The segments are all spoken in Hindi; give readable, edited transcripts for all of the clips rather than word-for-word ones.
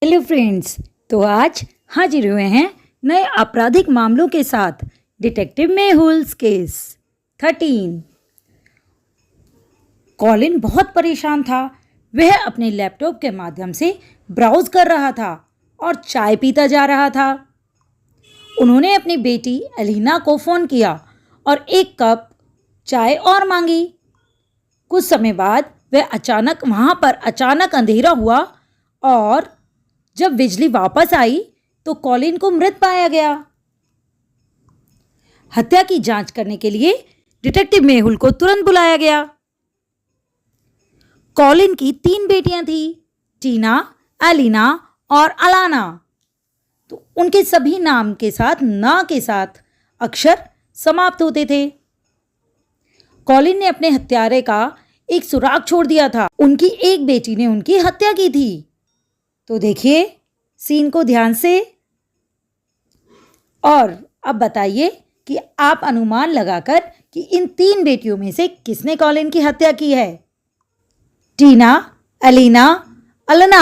हेलो फ्रेंड्स, तो आज हाजिर हुए हैं नए आपराधिक मामलों के साथ डिटेक्टिव मेहुल्स केस 13। कॉलिन बहुत परेशान था। वह अपने लैपटॉप के माध्यम से ब्राउज कर रहा था और चाय पीता जा रहा था। उन्होंने अपनी बेटी एलिना को फ़ोन किया और एक कप चाय और मांगी। कुछ समय बाद वहाँ पर अचानक अंधेरा हुआ और जब बिजली वापस आई तो कॉलिन को मृत पाया गया। हत्या की जांच करने के लिए डिटेक्टिव मेहुल को तुरंत बुलाया गया। कॉलिन की 3 बेटियां थी, टीना, एलिना और अलाना। तो उनके सभी नाम के साथ ना के साथ अक्षर समाप्त होते थे। कॉलिन ने अपने हत्यारे का एक सुराग छोड़ दिया था। उनकी एक बेटी ने उनकी हत्या की थी। तो देखिए सीन को ध्यान से और अब बताइए कि आप अनुमान लगाकर कि इन 3 बेटियों में से किसने कॉलिन की हत्या की है। टीना, एलिना, अलाना।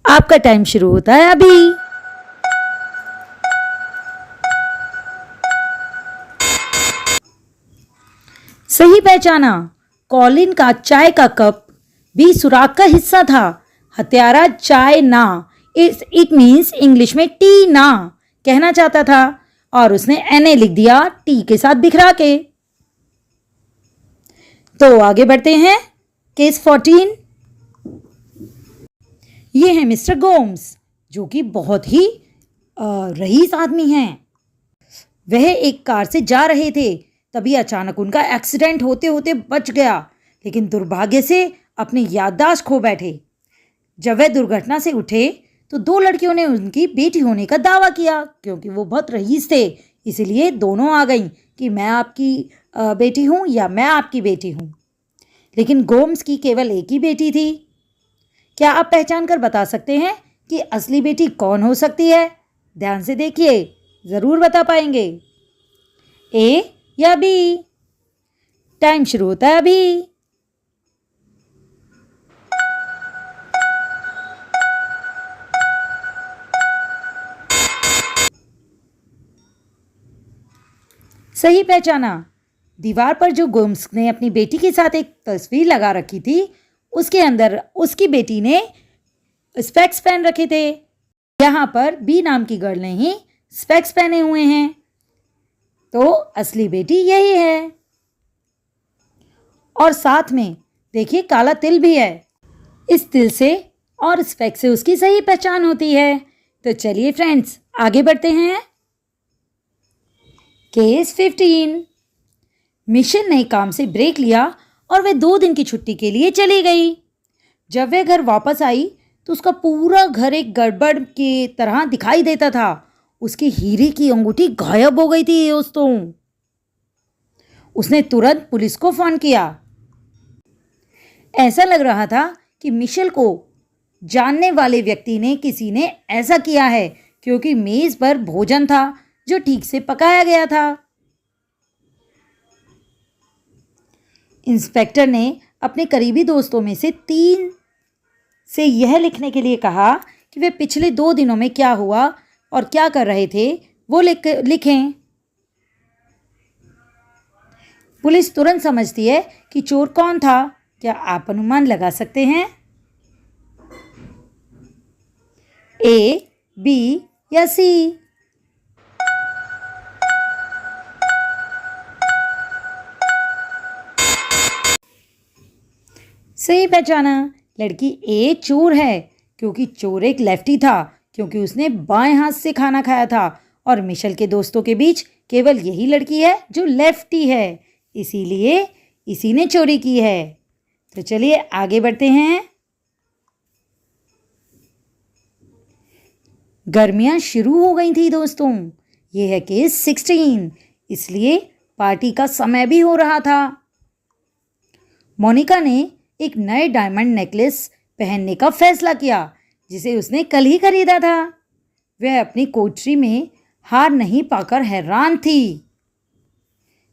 आपका टाइम शुरू होता है अभी। सही पहचाना। कॉलिन का चाय का कप भी सुराग का हिस्सा था। हत्यारा चाय ना इट मीन्स इंग्लिश में टी ना कहना चाहता था और उसने एन ए लिख दिया टी के साथ बिखरा के। तो आगे बढ़ते हैं। केस 14। ये है मिस्टर गोम्स, जो कि बहुत ही रईस आदमी हैं। वह एक कार से जा रहे थे, तभी अचानक उनका एक्सीडेंट होते होते बच गया, लेकिन दुर्भाग्य से अपनी याददाश्त खो बैठे। जब वह दुर्घटना से उठे तो 2 लड़कियों ने उनकी बेटी होने का दावा किया। क्योंकि वो बहुत रईस थे, इसीलिए दोनों आ गईं कि मैं आपकी बेटी हूँ या मैं आपकी बेटी हूँ। लेकिन गोम्स की केवल एक ही बेटी थी। क्या आप पहचान कर बता सकते हैं कि असली बेटी कौन हो सकती है? ध्यान से देखिए, ज़रूर बता पाएंगे। ए या बी? टाइम शुरू होता है अभी। सही पहचाना। दीवार पर जो गोम्स ने अपनी बेटी के साथ एक तस्वीर लगा रखी थी, उसके अंदर उसकी बेटी ने स्पेक्स पहन रखे थे। यहाँ पर बी नाम की गर्ल ने ही स्पेक्स पहने हुए हैं, तो असली बेटी यही है। और साथ में देखिए काला तिल भी है। इस तिल से और स्पेक्स से उसकी सही पहचान होती है। तो चलिए फ्रेंड्स, आगे बढ़ते हैं। केस 15। मिशेल ने काम से ब्रेक लिया और वह 2 दिन की छुट्टी के लिए चली गई। जब वह घर वापस आई तो उसका पूरा घर एक गड़बड़ की तरह दिखाई देता था। उसकी हीरे की अंगूठी गायब हो गई थी दोस्तों। उसने तुरंत पुलिस को फोन किया। ऐसा लग रहा था कि मिशेल को जानने वाले व्यक्ति ने किसी ने ऐसा किया है, क्योंकि मेज पर भोजन था जो ठीक से पकाया गया था। इंस्पेक्टर ने अपने करीबी दोस्तों में से 3 से यह लिखने के लिए कहा कि वे पिछले 2 दिनों में क्या हुआ और क्या कर रहे थे वो लिखें। पुलिस तुरंत समझती है कि चोर कौन था। क्या आप अनुमान लगा सकते हैं? ए, बी या सी? सही पहचाना। लड़की ए चोर है, क्योंकि चोर एक लेफ्टी था, क्योंकि उसने बाएं हाथ से खाना खाया था और मिशेल के दोस्तों के बीच केवल यही लड़की है जो लेफ्टी है, इसीलिए इसी ने चोरी की है। तो चलिए आगे बढ़ते हैं। गर्मियां शुरू हो गई थी दोस्तों। ये है केस 16, इसलिए पार्टी का समय भी हो रहा था। मोनिका ने एक नए डायमंड नेकलेस पहनने का फैसला किया, जिसे उसने कल ही खरीदा था। वह अपनी कोठरी में हार नहीं पाकर हैरान थी।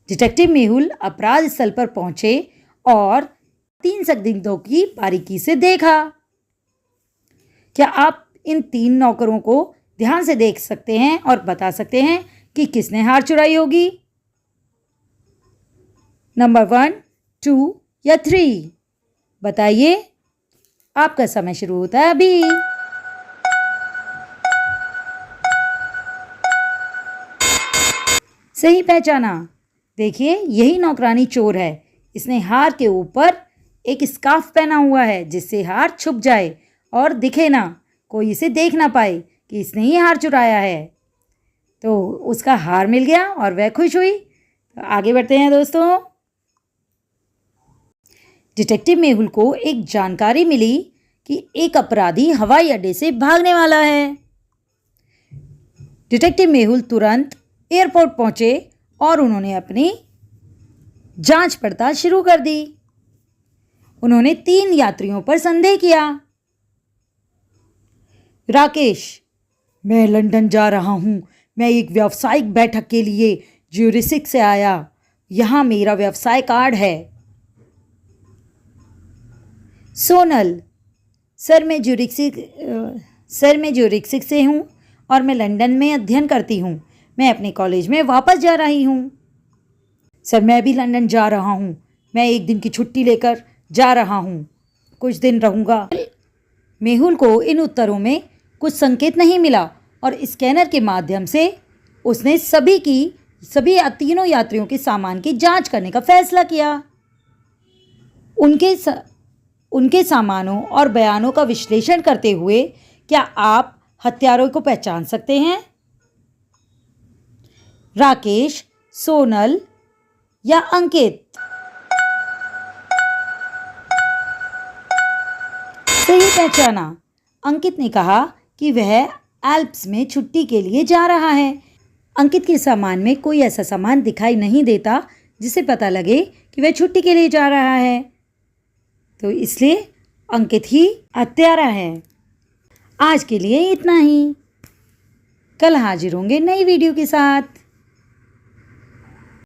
डिटेक्टिव मेहुल अपराध स्थल पर पहुंचे और 3 संदिग्धों की बारीकी से देखा। क्या आप इन 3 नौकरों को ध्यान से देख सकते हैं और बता सकते हैं कि किसने हार चुराई होगी? नंबर 1, 2 या 3? बताइए, आपका समय शुरू होता है अभी। सही पहचाना। देखिए, यही नौकरानी चोर है। इसने हार के ऊपर एक स्कार्फ पहना हुआ है जिससे हार छुप जाए और दिखे ना, कोई इसे देख ना पाए कि इसने ही हार चुराया है। तो उसका हार मिल गया और वह खुश हुई। तो आगे बढ़ते हैं दोस्तों। डिटेक्टिव मेहुल को एक जानकारी मिली कि एक अपराधी हवाई अड्डे से भागने वाला है। डिटेक्टिव मेहुल तुरंत एयरपोर्ट पहुंचे और उन्होंने अपनी जांच पड़ताल शुरू कर दी। उन्होंने 3 यात्रियों पर संदेह किया। राकेश, मैं लंदन जा रहा हूं। मैं एक व्यावसायिक बैठक के लिए ज्यूरिख से आया। यहां मेरा व्यवसाय कार्ड है। सोनल, सर मैं ज्यूरिख से हूँ और मैं लंदन में अध्ययन करती हूँ। मैं अपने कॉलेज में वापस जा रही हूँ। सर मैं भी लंदन जा रहा हूँ। मैं 1 दिन की छुट्टी लेकर जा रहा हूँ। कुछ दिन रहूँगा। मेहुल को इन उत्तरों में कुछ संकेत नहीं मिला और स्कैनर के माध्यम से उसने सभी तीनों यात्रियों के सामान की जांच करने का फैसला किया। उनके सामानों और बयानों का विश्लेषण करते हुए क्या आप हत्यारों को पहचान सकते हैं? राकेश, सोनल या अंकित? सही पहचाना। अंकित ने कहा कि वह एल्प्स में छुट्टी के लिए जा रहा है। अंकित के सामान में कोई ऐसा सामान दिखाई नहीं देता जिसे पता लगे कि वह छुट्टी के लिए जा रहा है, तो इसलिए अंकित ही हत्यारा है। आज के लिए इतना ही। कल हाजिर होंगे नई वीडियो के साथ।